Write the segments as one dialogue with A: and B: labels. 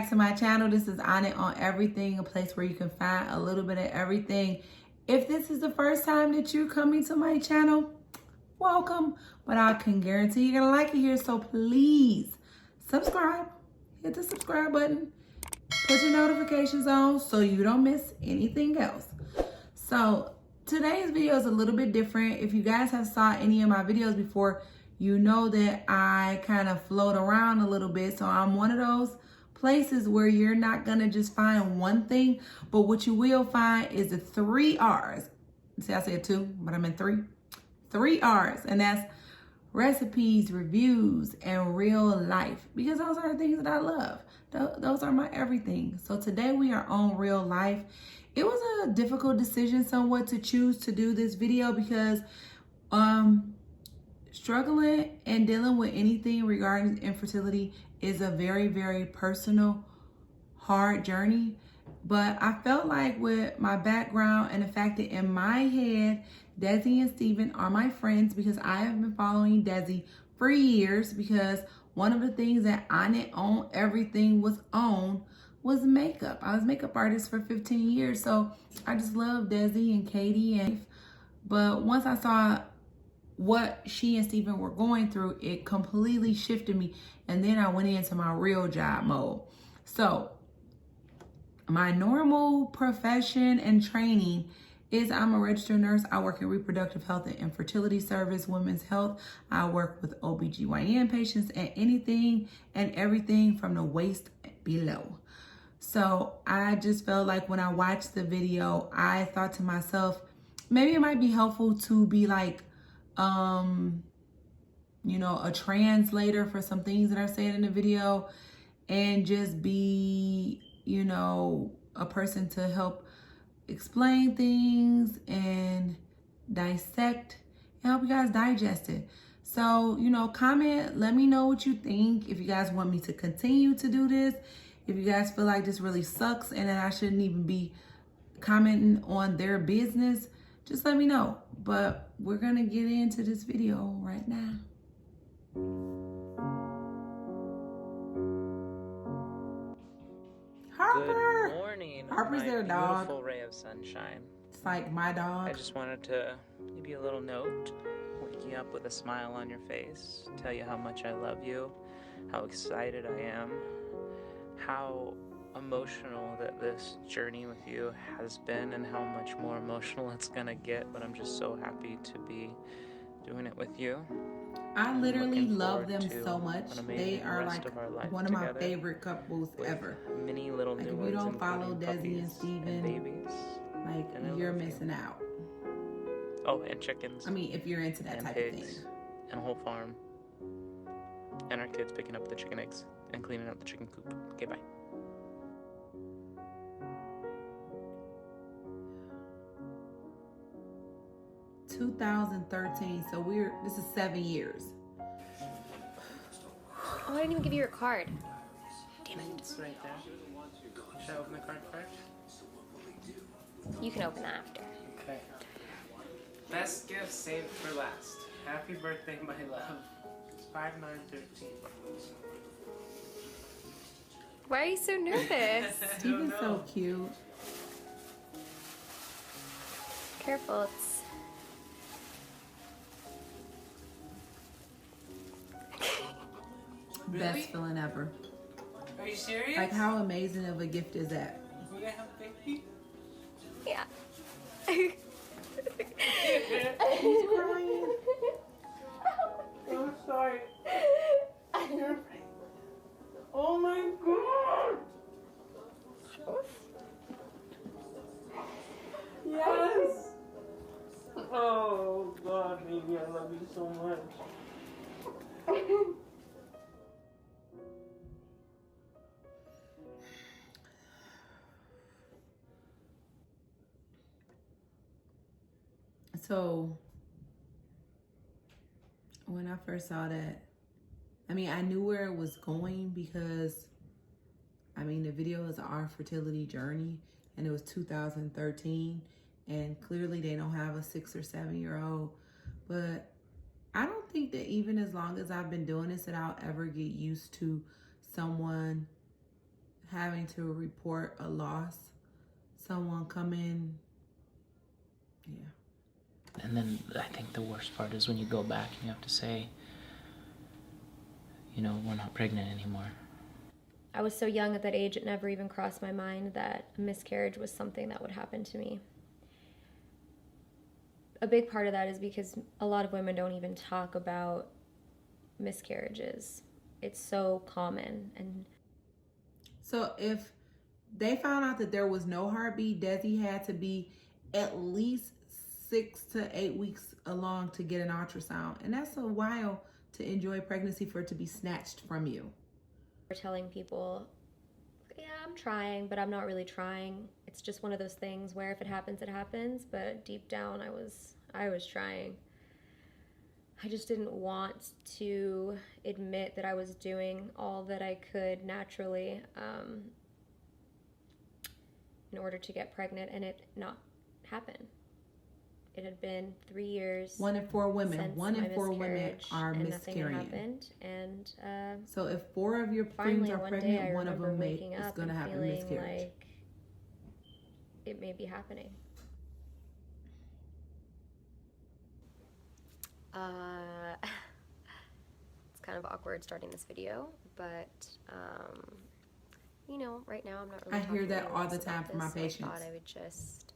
A: back to my channel. This is On It On Everything, a place where you can find a little bit of everything. If this is the first time that you're coming to my channel, welcome. But I can guarantee you're gonna like it here, so please subscribe. Hit the subscribe button. Put your notifications on so you don't miss anything else. So today's video is a little bit different. If you guys have saw any of my videos before, you know that I kind of float around a little bit. So I'm one of those places where you're not gonna just find one thing, but what you will find is the 3 R's. See, I said 2, but I meant 3. 3 R's, and that's recipes, reviews, and real life, because those are the things that I love. Those are my everything. So today we are on real life. It was a difficult decision somewhat to choose to do this video because struggling and dealing with anything regarding infertility is a very, very personal, hard journey. But I felt like with my background and the fact that in my head, Desi and Steven are my friends, because I have been following Desi for years, because one of the things that On It On Everything was on was makeup. I was a makeup artist for 15 years. So I just love Desi and Katie. But once I saw what she and Steven were going through, it completely shifted me. And then I went into my real job mode. So my normal profession and training is I'm a registered nurse. I work in reproductive health and infertility service, women's health. I work with OBGYN patients and anything and everything from the waist below. So I just felt like when I watched the video, I thought to myself, maybe it might be helpful to be like, you know, a translator for some things that are said in the video, and just be, you know, a person to help explain things and dissect and help you guys digest it. So, you know, comment, let me know what you think. If you guys want me to continue to do this, if you guys feel like this really sucks and that I shouldn't even be commenting on their business, just let me know. But we're gonna get into this video right now. Harper!
B: Good morning.
A: Harper's their dog.
B: Beautiful ray of sunshine.
A: It's like my dog.
B: I just wanted to give you a little note, wake you up with a smile on your face, tell you how much I love you, how excited I am, how emotional that this journey with you has been, and how much more emotional it's gonna get, but I'm just so happy to be doing it with you.
A: I literally love them so much. They are like one of my
B: together
A: favorite couples ever.
B: Many little
A: Like
B: new
A: if you
B: ones,
A: don't follow
B: including
A: Desi and
B: puppies
A: Steven,
B: babies.
A: like
B: And I
A: you're
B: love you.
A: missing out.
B: Oh, and chickens.
A: I mean, if you're into that
B: and
A: type
B: pigs,
A: of thing.
B: and a whole farm. And our kids picking up the chicken eggs and cleaning up the chicken coop. Okay, bye.
A: – 2013. So this is 7 years.
C: Oh, I didn't even give you your card.
B: Damn it. It's right there. Should I open the card first?
C: You can open that after.
B: Okay. Best gift saved for last. Happy birthday, my love. It's 5/9/13.
C: Why are you so nervous?
A: Steven's so cute.
C: Careful, it's...
A: Best feeling ever.
B: Are you serious?
A: Like, how amazing of a gift is that?
B: We gonna have a baby?
C: Yeah.
A: He's crying.
B: I'm sorry. Oh my god! Yes! Oh god, baby, I love you so much.
A: So when I first saw that, I mean, I knew where it was going because, I mean, the video is our fertility journey, and it was 2013, and clearly they don't have a 6 or 7 year old. But I don't think that even as long as I've been doing this that I'll ever get used to someone having to report a loss, someone come in, yeah.
B: And then I think the worst part is when you go back and you have to say, you know, we're not pregnant anymore.
C: I was so young at that age, it never even crossed my mind that a miscarriage was something that would happen to me. A big part of that is because a lot of women don't even talk about miscarriages. It's so common. And
A: so if they found out that there was no heartbeat, Desi had to be at least 6 to 8 weeks along to get an ultrasound. And that's a while to enjoy pregnancy for it to be snatched from you.
C: we're telling people, yeah, I'm trying, but I'm not really trying. It's just one of those things where if it happens, it happens. But deep down, I was trying. I just didn't want to admit that I was doing all that I could naturally in order to get pregnant and it not happen. It had been 3 years.
A: 1 in 4 women.
C: Since
A: 1 in
C: my
A: 4 women
C: miscarriage,
A: are
C: and nothing had
A: miscarrying.
C: happened. And
A: So if 4 of your friends
C: finally
A: are
C: one day I
A: pregnant, one of
C: remember
A: them
C: waking
A: is
C: up
A: going to
C: and
A: have a
C: feeling
A: miscarriage.
C: like it may be happening. It's kind of awkward starting this video, but you know, right now I'm not really
A: I hear
C: talking
A: that
C: to
A: all
C: anyone
A: the
C: else
A: time
C: about
A: from my
C: this, so
A: patients.
C: I thought I would just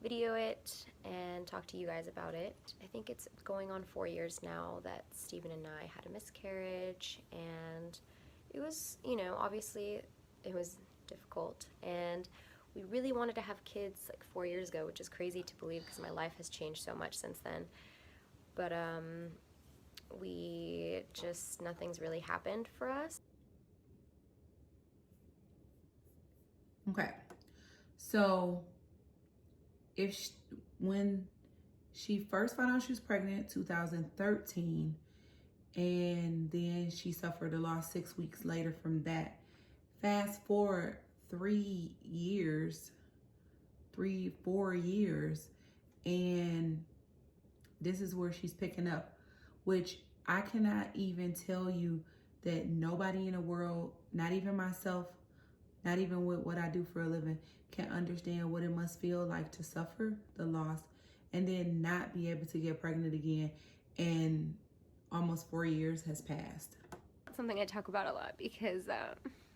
C: video it and talk to you guys about it. I think it's going on 4 years now that Steven and I had a miscarriage, and it was, you know, obviously it was difficult, and we really wanted to have kids like 4 years ago, which is crazy to believe because my life has changed so much since then. But we just, nothing's really happened for us.
A: Okay. So when she first found out she was pregnant, 2013, and then she suffered a loss 6 weeks later from that. Fast forward 4 years, and this is where she's picking up, which I cannot even tell you that nobody in the world, not even myself, not even with what I do for a living, can understand what it must feel like to suffer the loss and then not be able to get pregnant again, and almost 4 years has passed.
C: Something I talk about a lot because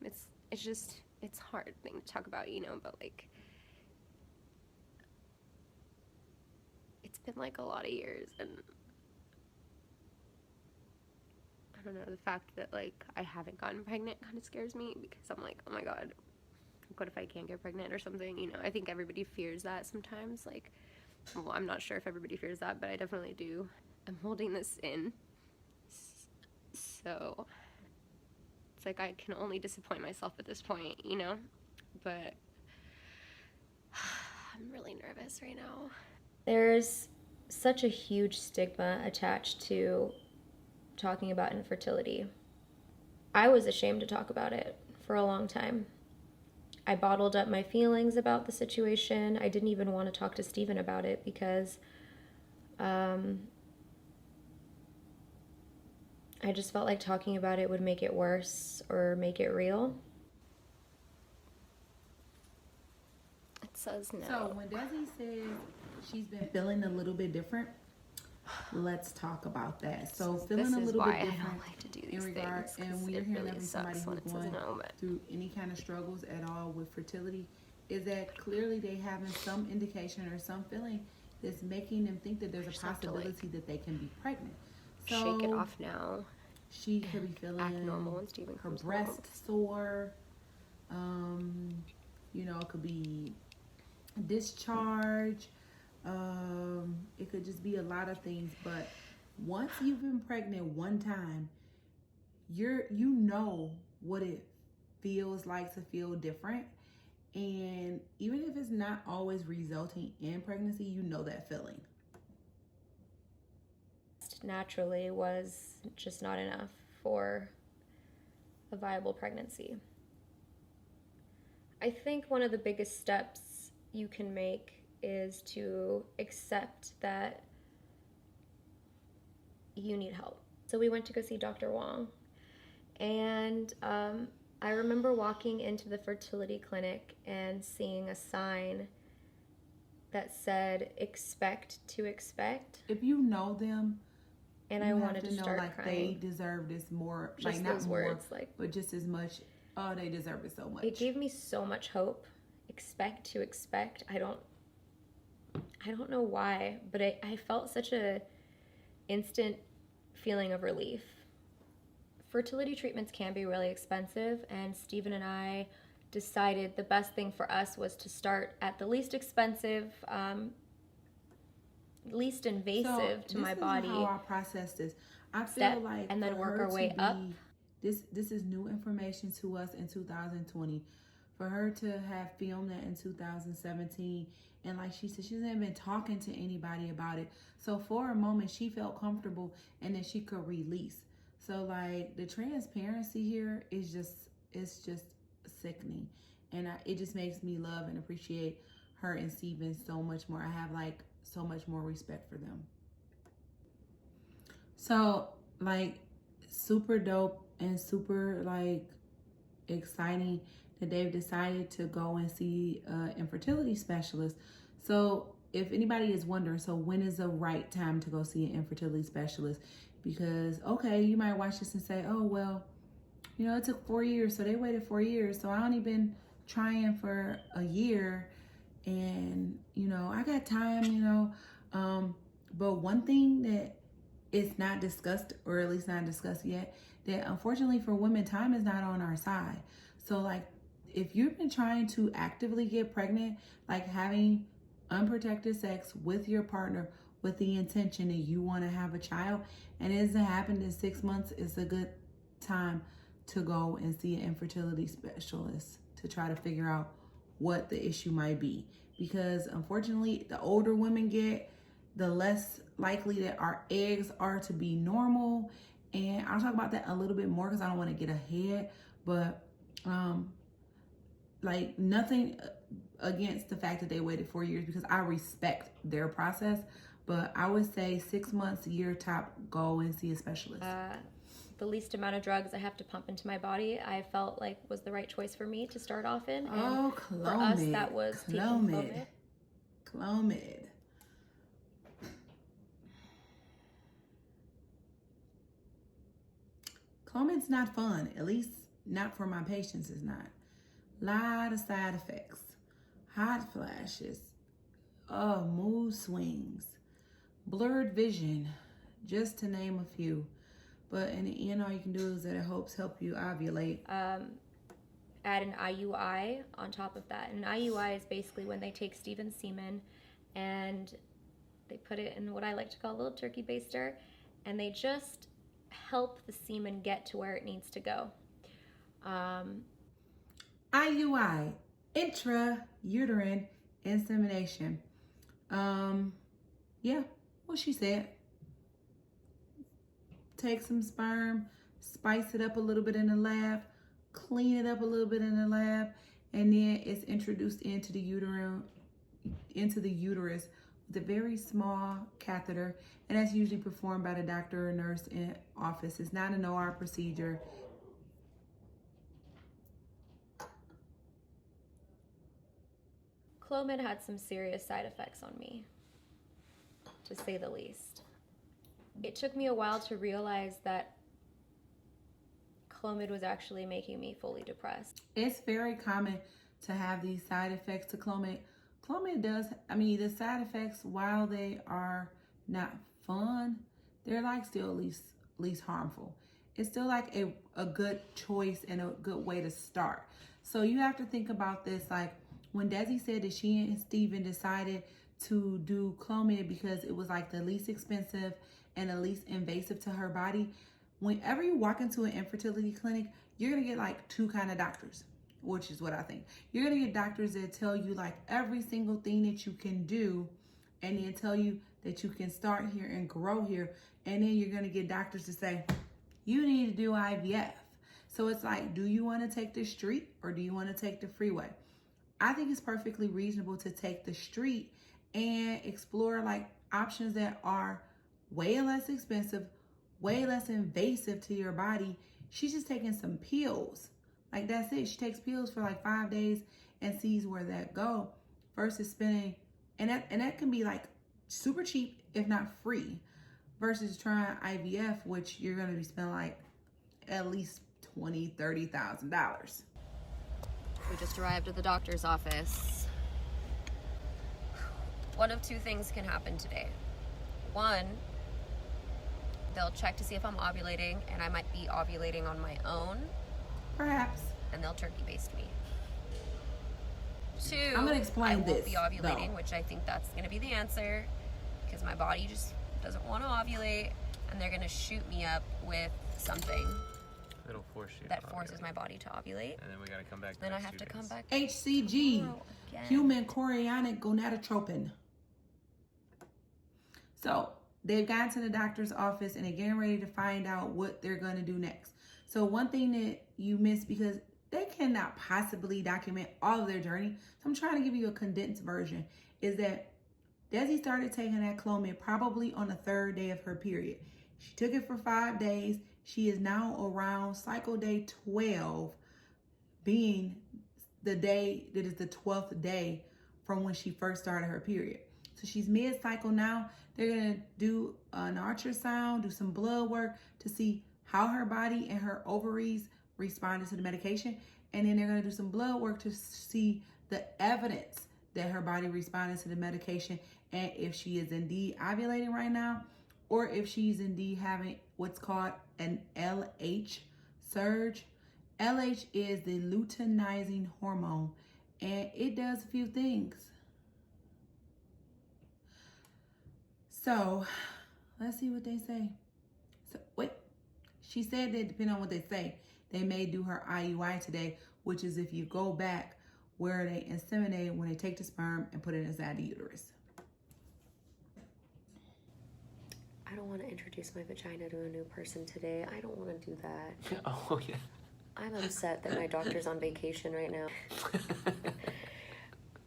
C: it's just, it's a hard thing to talk about, you know, but like it's been like a lot of years, and I don't know, the fact that like I haven't gotten pregnant kind of scares me because I'm like, oh my god, what if I can't get pregnant or something, you know? I think everybody fears that sometimes, like, well, I'm not sure if everybody fears that, but I definitely do. I'm holding this in, so it's like I can only disappoint myself at this point, you know? But I'm really nervous right now. There's such a huge stigma attached to talking about infertility. I was ashamed to talk about it for a long time. I bottled up my feelings about the situation. I didn't even want to talk to Steven about it because I just felt like talking about it would make it worse or make it real. It says no.
A: So when Desi says she's been feeling a little bit different, let's talk about that. So feeling a little bit different,
C: I don't like to do these
A: in regard,
C: things,
A: and when you're hearing
C: really
A: that from somebody
C: sucks when
A: who's
C: it says
A: going
C: no, but
A: through any kind of struggles at all with fertility, is that clearly they having some indication or some feeling that's making them think that there's a possibility that they can be pregnant. So
C: shake it off now.
A: she could be feeling
C: Act normal when Steven
A: her
C: comes
A: breast
C: home.
A: sore. You know, it could be discharge. It could just be a lot of things. But once you've been pregnant one time, you know what it feels like to feel different. And even if it's not always resulting in pregnancy, you know that feeling.
C: Naturally was just not enough for a viable pregnancy. I think one of the biggest steps you can make is to accept that you need help. So we went to go see Dr. Wong, and I remember walking into the fertility clinic and seeing a sign that said expect to expect.
A: If you know them,
C: And
A: you
C: I
A: have
C: wanted to
A: know
C: start
A: like
C: crying.
A: they deserve this more,
C: Just
A: like not
C: those
A: more,
C: words, like,
A: but just as much. Oh, they deserve it so much.
C: it gave me so much hope. Expect to expect. I don't know why, but I felt such a instant feeling of relief. Fertility treatments can be really expensive, and Stephen and I decided the best thing for us was to start at the least expensive, least invasive to my body.
A: This is how I process this. I
C: step,
A: feel like
C: and then
A: for
C: work
A: her
C: our way
A: to
C: up.
A: This is new information to us in 2020. For her to have filmed that in 2017, and like she said, she hasn't been talking to anybody about it. So for a moment, she felt comfortable, and then she could release. So like the transparency here is it's just sickening, and it just makes me love and appreciate her and Steven so much more. I have like so much more respect for them. So like super dope and super like exciting that they've decided to go and see an infertility specialist. So if anybody is wondering, so when is the right time to go see an infertility specialist? Because okay, you might watch this and say, oh well, you know, it took 4 years, so they waited 4 years, so I only been trying for a year, and you know, I got time, you know. But one thing that is not discussed, or at least not discussed yet, that unfortunately for women, time is not on our side. So like if you've been trying to actively get pregnant, like having unprotected sex with your partner with the intention that you want to have a child, and it hasn't happened in 6 months, it's a good time to go and see an infertility specialist to try to figure out what the issue might be. Because unfortunately, the older women get, the less likely that our eggs are to be normal. And I'll talk about that a little bit more because I don't want to get ahead. But like nothing against the fact that they waited 4 years, because I respect their process. But I would say 6 months, year top, go and see a specialist.
C: The least amount of drugs I have to pump into my body, I felt like was the right choice for me to start off in. And
A: Clomid.
C: for us, that was taking Clomid.
A: Clomid. Clomid's not fun, at least not for my patients. It's not. Lot of side effects, hot flashes, mood swings, blurred vision, just to name a few. But in the end, all you can do is that it help you ovulate.
C: Add an IUI on top of that. An IUI is basically when they take Stephen's semen and they put it in what I like to call a little turkey baster, and they just help the semen get to where it needs to go.
A: IUI, intrauterine insemination. Yeah, what she said. Take some sperm, spice it up a little bit in the lab, clean it up a little bit in the lab, and then it's introduced into the uterus with a very small catheter, and that's usually performed by the doctor or nurse in office. It's not an OR procedure.
C: Clomid had some serious side effects on me, to say the least. It took me a while to realize that Clomid was actually making me fully depressed.
A: It's very common to have these side effects to Clomid. Clomid does, the side effects, while they are not fun, they're like still at least harmful. It's still like a good choice and a good way to start. So you have to think about this, like when Desi said that she and Steven decided to do Clomid because it was like the least expensive and the least invasive to her body. Whenever you walk into an infertility clinic, you're gonna get like two kind of doctors, which is what I think. You're gonna get doctors that tell you like every single thing that you can do, and then tell you that you can start here and grow here. And then you're gonna get doctors to say, you need to do IVF. So it's like, do you wanna take the street or do you wanna take the freeway? I think it's perfectly reasonable to take the street and explore like options that are way less expensive, way less invasive to your body. She's just taking some pills. Like, that's it. She takes pills for like 5 days and sees where that go, versus spending, and that can be like super cheap, if not free, versus trying IVF, which you're gonna be spending like at least $20,000-$30,000.
C: We just arrived at the doctor's office. One of two things can happen today. One, they'll check to see if I'm ovulating, and I might be ovulating on my own.
A: Perhaps.
C: And they'll turkey baste me. Two,
A: I'm gonna explain
C: I won't
A: this,
C: be ovulating,
A: though.
C: which I think that's gonna be the answer, because my body just doesn't want to ovulate, and they're gonna shoot me up with something
B: It'll force you.
C: that forces my body to ovulate.
B: And then we gotta come back.
C: Then I have to come back.
A: HCG,
C: tomorrow again.
A: human chorionic gonadotropin. So they've gotten to the doctor's office and they're getting ready to find out what they're going to do next. So one thing that you missed, because they cannot possibly document all of their journey, so I'm trying to give you a condensed version, is that Desi started taking that Clomid probably on the 3rd day of her period. She took it for 5 days. She is now around cycle day 12, being the day that is the 12th day from when she first started her period. So she's mid-cycle now. They're gonna do an ultrasound, do some blood work to see how her body and her ovaries responded to the medication. And then they're gonna do some blood work to see the evidence that her body responded to the medication, and if she is indeed ovulating right now, or if she's indeed having what's called an LH surge. LH is the luteinizing hormone, and it does a few things. So let's see what they say. So wait, she said that depending on what they say, they may do her IUI today, which is if you go back where they inseminate, when they take the sperm and put it inside the uterus.
C: I don't want to introduce my vagina to a new person today. I don't want to do that.
B: Oh yeah.
C: I'm upset that my doctor's on vacation right now.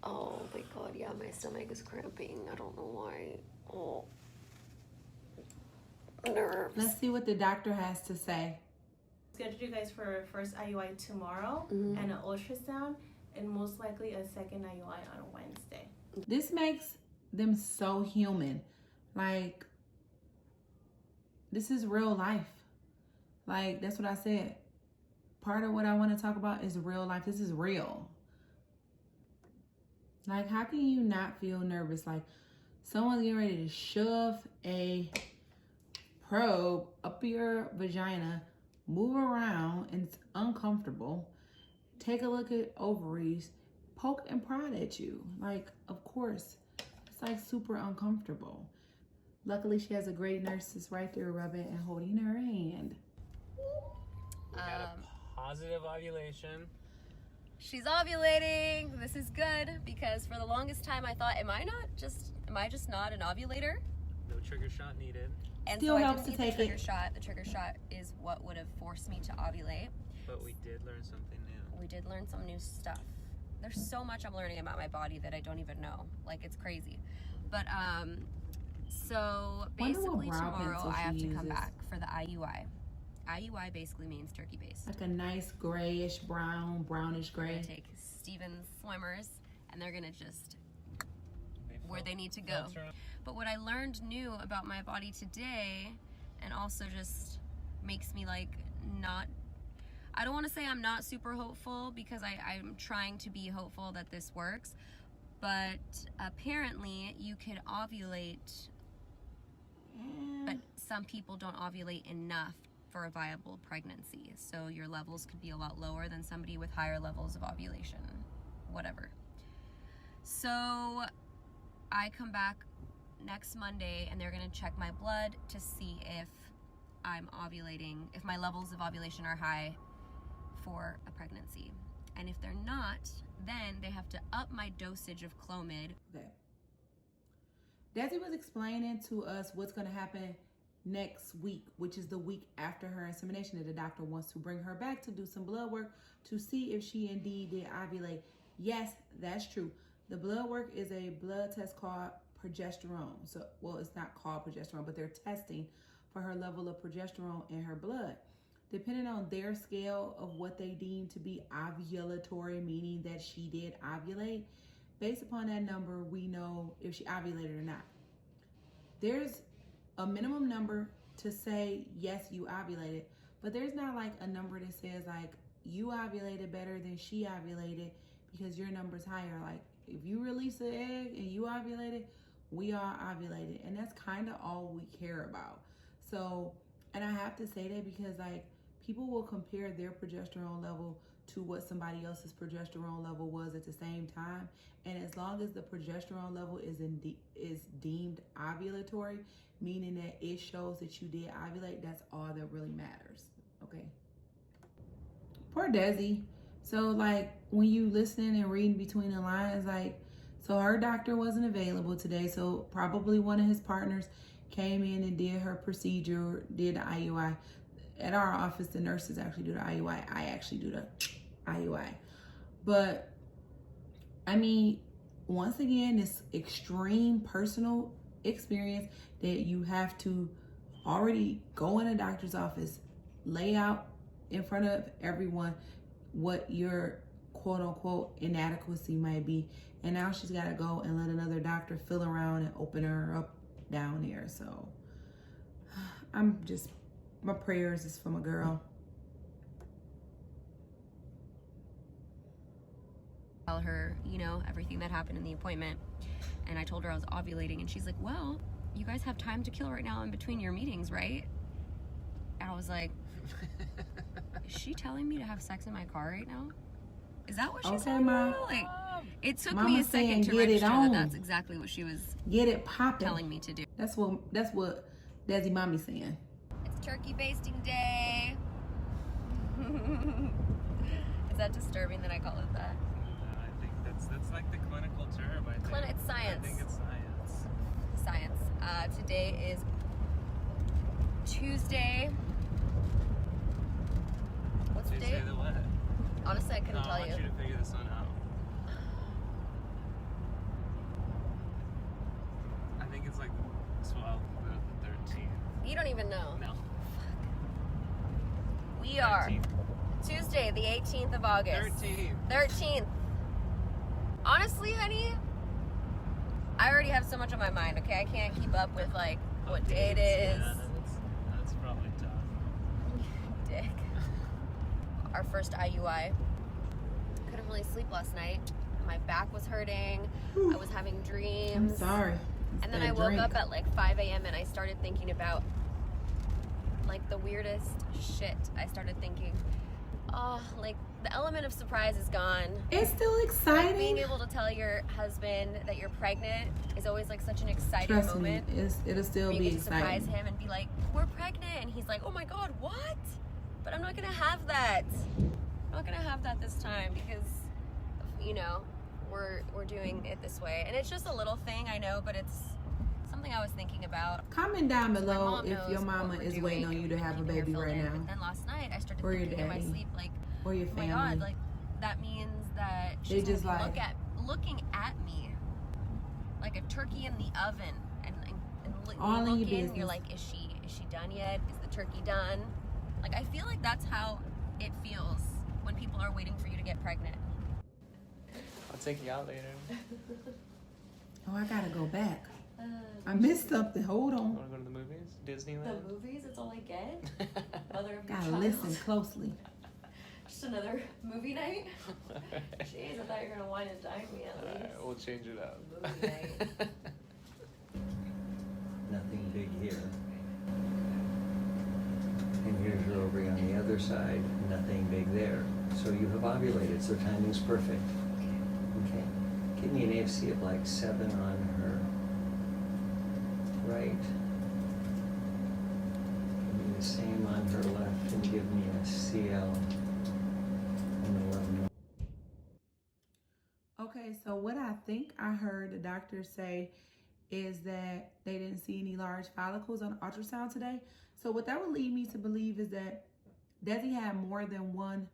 C: Oh my god, yeah, my stomach is cramping. I don't know why. Oh. Nerves.
A: Let's see what the doctor has to say.
D: Schedule you guys for first IUI tomorrow and an ultrasound, and most likely a second IUI on Wednesday.
A: This makes them so human. Like, this is real life. Like, that's what I said. Part of what I want to talk about is real life. This is real. Like, how can you not feel nervous? Like, someone's getting ready to shove a probe up your vagina, move around, and it's uncomfortable. Take a look at ovaries, poke and prod at you. Like, of course, it's like super uncomfortable. Luckily, she has a great nurse that's right there rubbing and holding her hand.
B: We got a positive ovulation.
C: She's ovulating. This is good, because for the longest time I thought, am I just not an ovulator?
B: No trigger shot needed.
C: And
A: Still
C: so I
A: helps
C: didn't
A: to
C: need the
A: take
C: trigger
A: it.
C: shot. The trigger shot is what would have forced me to ovulate.
B: But we did learn something new.
C: We did learn some new stuff. There's so much I'm learning about my body that I don't even know. Like, it's crazy. But so
A: Wonder what
C: basically
A: brow
C: tomorrow
A: pencil
C: I
A: she
C: have to come
A: uses.
C: back for the IUI. IUI basically means turkey baste.
A: Like a nice grayish brown, brownish
C: We're
A: gray.
C: gonna take Steven's swimmers, and they're gonna just where they need to go. But what I learned new about my body today, and also just makes me like not, I don't want to say I'm not super hopeful, because I'm trying to be hopeful that this works, but apparently you could ovulate, but some people don't ovulate enough for a viable pregnancy. So your levels could be a lot lower than somebody with higher levels of ovulation, whatever. So I come back next Monday, and they're gonna check my blood to see if I'm ovulating, if my levels of ovulation are high for a pregnancy. And if they're not, then they have to up my dosage of Clomid.
A: Okay. Desi was explaining to us what's going to happen next week, which is the week after her insemination, that the doctor wants to bring her back to do some blood work to see if she indeed did ovulate. Yes, that's true. The blood work is a blood test called progesterone. So, well, it's not called progesterone, but they're testing for her level of progesterone in her blood. depending on their scale of what they deem to be ovulatory, meaning that she did ovulate, based upon that number, we know if she ovulated or not. There's a minimum number to say, yes, you ovulated, but there's not like a number that says like you ovulated better than she ovulated because your number's higher. Like if you release an egg and you ovulated, we all ovulated, and that's kind of all we care about. So, and I have to say that because like people will compare their progesterone level to what somebody else's progesterone level was at the same time, and as long as the progesterone level is deemed ovulatory, meaning that it shows that you did ovulate, that's all that really matters. Okay. Poor Desi. So like when you listening and reading between the lines, like, so her doctor wasn't available today, so probably one of his partners came in and did her procedure, did the IUI. At our office, the nurses actually do the IUI. I actually do the IUI. But I mean, once again, this extreme personal experience that you have to already go in a doctor's office, lay out in front of everyone what your quote unquote inadequacy might be. And now she's got to go and let another doctor fill around and open her up down there. So my prayers is for my girl.
C: Tell her, you know, everything that happened in the appointment. And I told her I was ovulating, and she's like, well, you guys have time to kill right now in between your meetings, right? And I was like, is she telling me to have sex in my car right now? Is that what she's saying? Like, it took me a second to register that that's exactly what she was telling me to do.
A: That's what Desi Mommy's saying.
C: It's turkey basting day. Is that disturbing that I call it that?
B: I think that's like the clinical term.
C: It's science.
B: I think it's science.
C: Science. Today is Tuesday. What's the date?
B: Tuesday the what?
C: Honestly, I couldn't tell
B: I want you to figure this one out. I think it's like the 12th or the 13th.
C: You don't even know.
B: No.
C: We are Tuesday, the 18th of August. 13th. Honestly, honey, I already have so much on my mind, okay? I can't keep up with, like, what day it is.
B: Yeah, that's probably tough.
C: Dick. Our first IUI. Couldn't really sleep last night. My back was hurting. I was having dreams.
A: I'm sorry.
C: And then I woke up at like 5 a.m. and I started thinking about like the weirdest shit. I started thinking, oh, like the element of surprise is gone.
A: It's still exciting.
C: Like being able to tell your husband that you're pregnant is always like such an exciting moment.
A: It'll still be
C: exciting.
A: exciting.
C: Surprise him and be like, we're pregnant. And he's like, oh my God, what? But I'm not going to have that. I'm not going to have that this time because, you know, we're doing it this way. And it's just a little thing, I know, but it's something I was thinking about.
A: Comment down below if your mama is waiting on you to have a baby right now.
C: But then last night I started
A: or
C: thinking in my sleep, like,
A: or your
C: oh
A: family.
C: my God, like that means that she's
A: just
C: like looking at me like a turkey in the oven, and
A: all
C: you
A: in
C: look
A: your
C: in,
A: business.
C: you're like, is she done yet? Is the turkey done? Like, I feel like that's how it feels when people are waiting for you to get pregnant.
B: I'll take you out later.
A: Oh, I gotta go back. I missed something. Hold on.
B: Want to go to the movies? Disneyland?
C: The movies? It's all I get? Mother of your
A: Gotta
C: child.
A: listen closely.
C: Just another movie night? Jeez, I thought you were gonna wine and dine me at least.
B: Alright, we'll change it up.
C: Movie night.
E: Nothing big here. And here's your ovary on the other side, nothing big there. So you have ovulated, so timing's perfect. Okay. Give me an AFC of like 7 on her right. Give me the same on her left, and give me a CL on the left.
A: Okay, so what I think I heard the doctor say is that they didn't see any large follicles on ultrasound today. So what that would lead me to believe is that Desi had more than one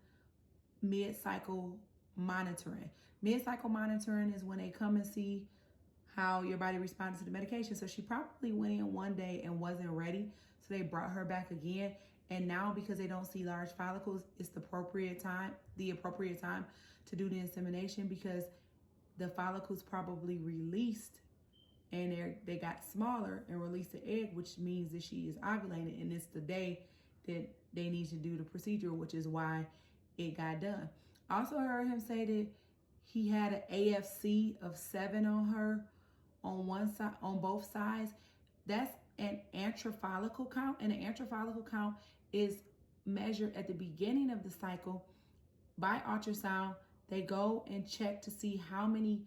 A: mid-cycle monitoring. Mid-cycle monitoring is when they come and see how your body responded to the medication. So she probably went in one day and wasn't ready. So they brought her back again. And now because they don't see large follicles, it's the appropriate time to do the insemination, because the follicles probably released and they got smaller and released the egg, which means that she is ovulating, and it's the day that they need to do the procedure, which is why it got done. I also heard him say that he had an AFC of 7 on her on one side, on both sides. That's an antifollicle count, and an antifollicle count is measured at the beginning of the cycle by ultrasound. They go and check to see how many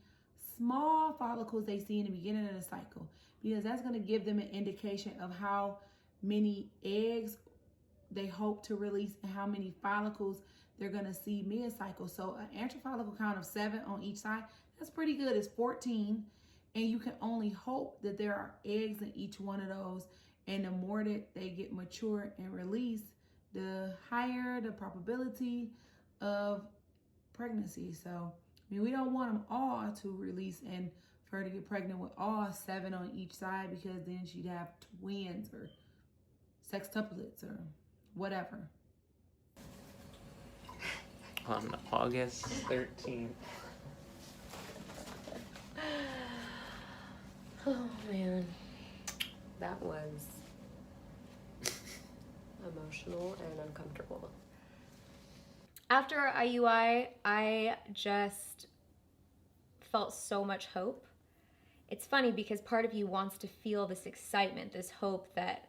A: small follicles they see in the beginning of the cycle, because that's going to give them an indication of how many eggs they hope to release and how many follicles they're going to see mid-cycle. So an antifollicle count of 7 on each side, that's pretty good. It's 14, and you can only hope that there are eggs in each one of those, and the more that they get mature and released, the higher the probability of pregnancy. So I mean, we don't want them all to release and for her to get pregnant with all 7 on each side, because then she'd have twins or sextuplets or whatever.
B: On August 13th.
C: Oh man, that was emotional and uncomfortable. After our IUI, I just felt so much hope. It's funny because part of you wants to feel this excitement, this hope that,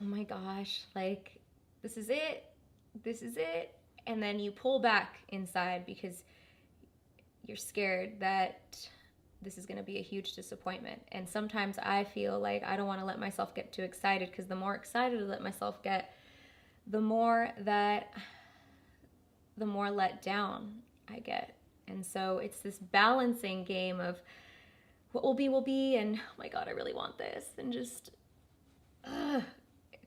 C: oh my gosh, like, this is it. And then you pull back inside because you're scared that this is gonna be a huge disappointment. And sometimes I feel like I don't wanna let myself get too excited, because the more excited I let myself get, the more let down I get. And so it's this balancing game of what will be, and oh my God, I really want this, and just a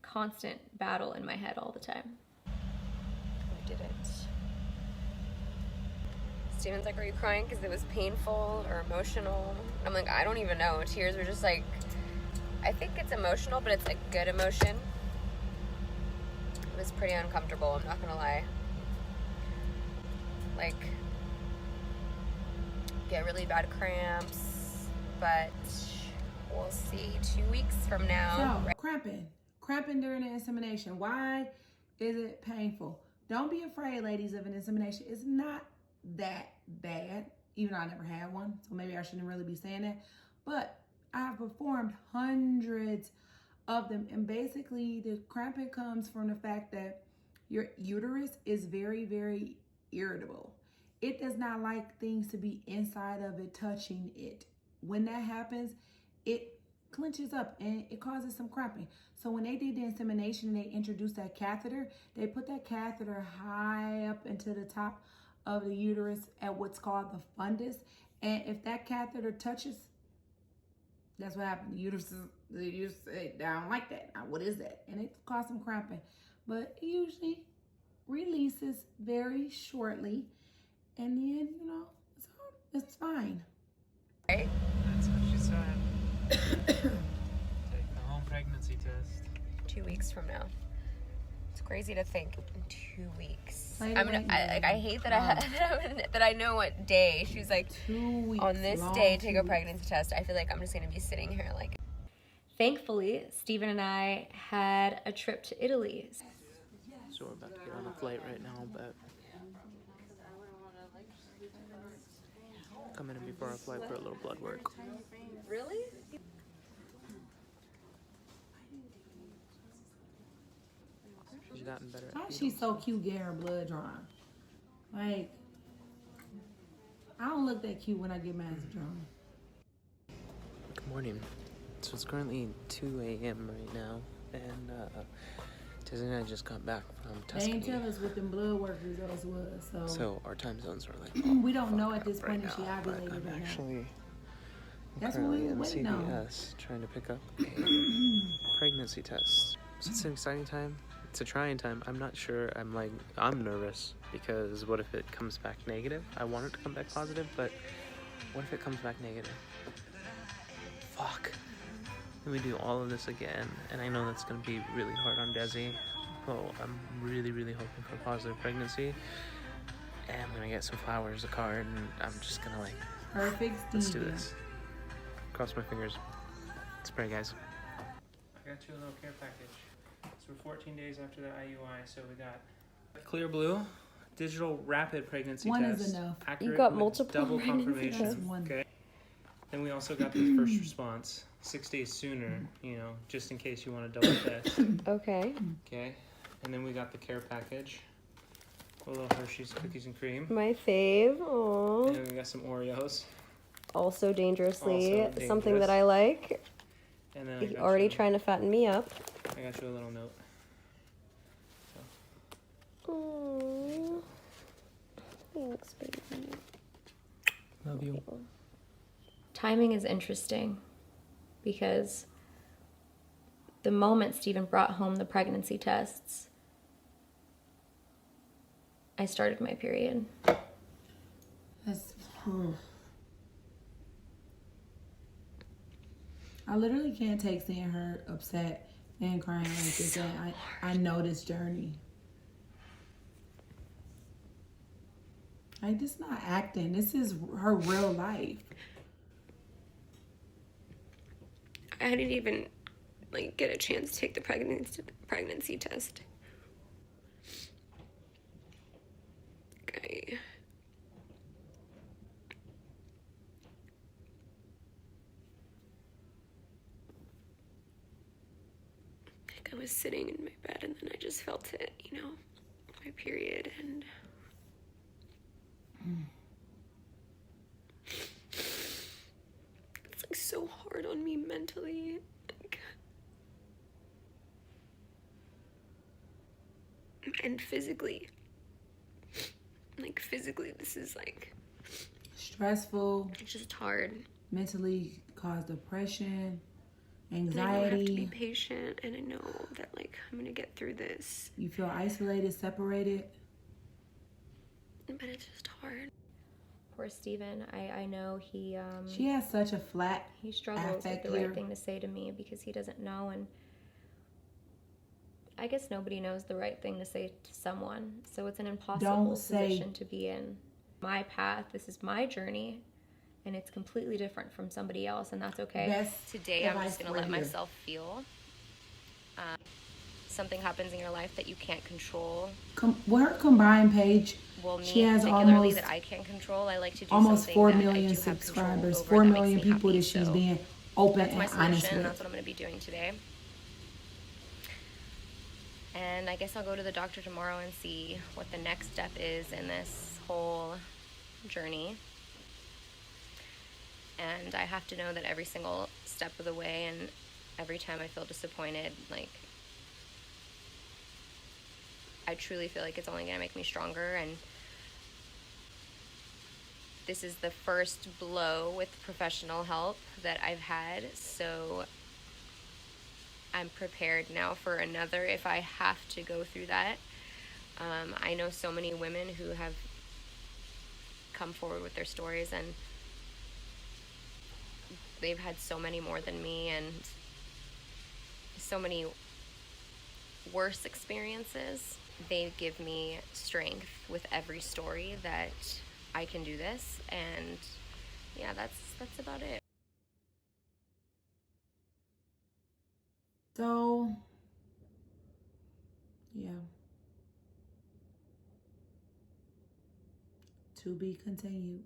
C: constant battle in my head all the time. I did it. Steven's like, are you crying because it was painful or emotional? I'm like, I don't even know. Tears were just like, I think it's emotional, but it's a good emotion. It was pretty uncomfortable, I'm not gonna lie. Like, get really bad cramps, but we'll see 2 weeks from now.
A: So, cramping during the insemination. Why is it painful? Don't be afraid, ladies, of an insemination. It's not that bad, even though I never had one, so maybe I shouldn't really be saying that. But I've performed hundreds of them, and basically the cramping comes from the fact that your uterus is very, very irritable. It does not like things to be inside of it, touching it. When that happens, it clenches up and it causes some cramping. So when they did the insemination, they introduced that catheter. They put that catheter high up into the top of the uterus at what's called the fundus. And if that catheter touches, that's what happened. The uterus down like that. Now, what is that? And it caused some cramping. But it usually releases very shortly. And then, you know, it's fine.
C: Right?
B: That's what she said. Take the home pregnancy test.
C: 2 weeks from now. It's crazy to think in 2 weeks.
A: I
C: hate that that I know what day. She was like,
A: 2 weeks.
C: on this day, take a pregnancy test. I feel like I'm just gonna be sitting here like. Thankfully, Steven and I had a trip to Italy.
B: So we're about to get on a flight right now, but coming in before our flight for a little blood work.
C: Really?
B: She's gotten better at
A: Why is
B: feeding.
A: she so cute getting her blood drawn? Like, I don't look that cute when I get mine drawn.
B: Good morning. So it's currently 2 a.m. right now, and Desi and I just got back from
A: They
B: Tuscany.
A: ain't tell us what them blood work results was,
B: So our time zones are like
A: we don't know at this point if she
B: right now, but
A: ovulated
B: I'm
A: or not.
B: actually
A: That's what
B: currently
A: we
B: in
A: were waiting on.
B: CVS trying to pick up a pregnancy test. So it's an exciting time. It's a trying time. I'm not sure. I'm nervous because what if it comes back negative? I want it to come back positive, but what if it comes back negative? Fuck. Then we do all of this again, and I know that's gonna be really hard on Desi. Well, I'm really, really hoping for a positive pregnancy. And I'm gonna get some flowers, a card, and I'm just gonna like,
A: Perfect,
B: let's do
A: Stevie.
B: this. Cross my fingers. Let's pray, guys. I got you a little care package. So we're 14 days after the IUI, so we got Clear Blue, digital rapid pregnancy
A: One
B: test.
A: is enough.
B: Accurate
C: You got
B: with
C: multiple
B: double
C: pregnancy
B: confirmation.
C: tests.
A: One.
B: Okay. Then we also got the first response, 6 days sooner, you know, just in case you want to double test.
C: Okay.
B: Okay. And then we got the care package. A little Hershey's cookies and cream.
C: My fave.
B: And
C: Aww.
B: then we got some Oreos.
C: Also dangerously
B: Also
C: something
B: dangerous.
C: that I like.
B: And then I got
C: Already
B: you,
C: trying to fatten me up.
B: I got you a little note.
C: Aww. Thanks, baby.
B: Love you.
C: Timing is interesting because the moment Stephen brought home the pregnancy tests, I started my period.
A: That's, I literally can't take seeing her upset and crying like this. And I know this journey. Like, this is not acting. This is her real life.
C: I didn't even get a chance to take the pregnancy test. I was sitting in my bed and then I just felt it, my period, and it's so hard on me mentally. And physically. Physically, this is
A: Stressful.
C: it's just hard.
A: Mentally cause depression,
C: And I know I have to be
A: anxiety.
C: patient, and I know that I'm gonna get through this.
A: You feel isolated, separated.
C: But it's just hard. Poor Steven. I know he
A: She has such a flat
C: he struggles with
A: affect
C: the
A: here.
C: right thing to say to me because he doesn't know, and I guess nobody knows the right thing to say to someone. So it's an impossible position to be in. My path, this is my journey, and it's completely different from somebody else, and that's okay.
A: Best
C: Today I'm
A: advice
C: just gonna
A: for
C: let
A: you.
C: myself feel. Something happens in your life that you can't control.
A: With her combined page,
C: Well, me
A: she has
C: particularly
A: almost
C: that I can't control. I like to do
A: almost
C: something
A: 4
C: that I
A: million
C: do have control
A: subscribers,
C: over
A: 4
C: that
A: million
C: makes me
A: people
C: happy.
A: that she's
C: So
A: being open
C: that's my
A: and honest
C: solution.
A: with.
C: That's what I'm going to be doing today. And I guess I'll go to the doctor tomorrow and see what the next step is in this whole journey. And I have to know that every single step of the way and every time I feel disappointed, I truly feel like it's only going to make me stronger. And this is the first blow with professional help that I've had, so I'm prepared now for another if I have to go through that. I know so many women who have come forward with their stories, and they've had so many more than me and so many worse experiences. They give me strength with every story that I can do this, and yeah, that's about it.
A: So, yeah. To be continued.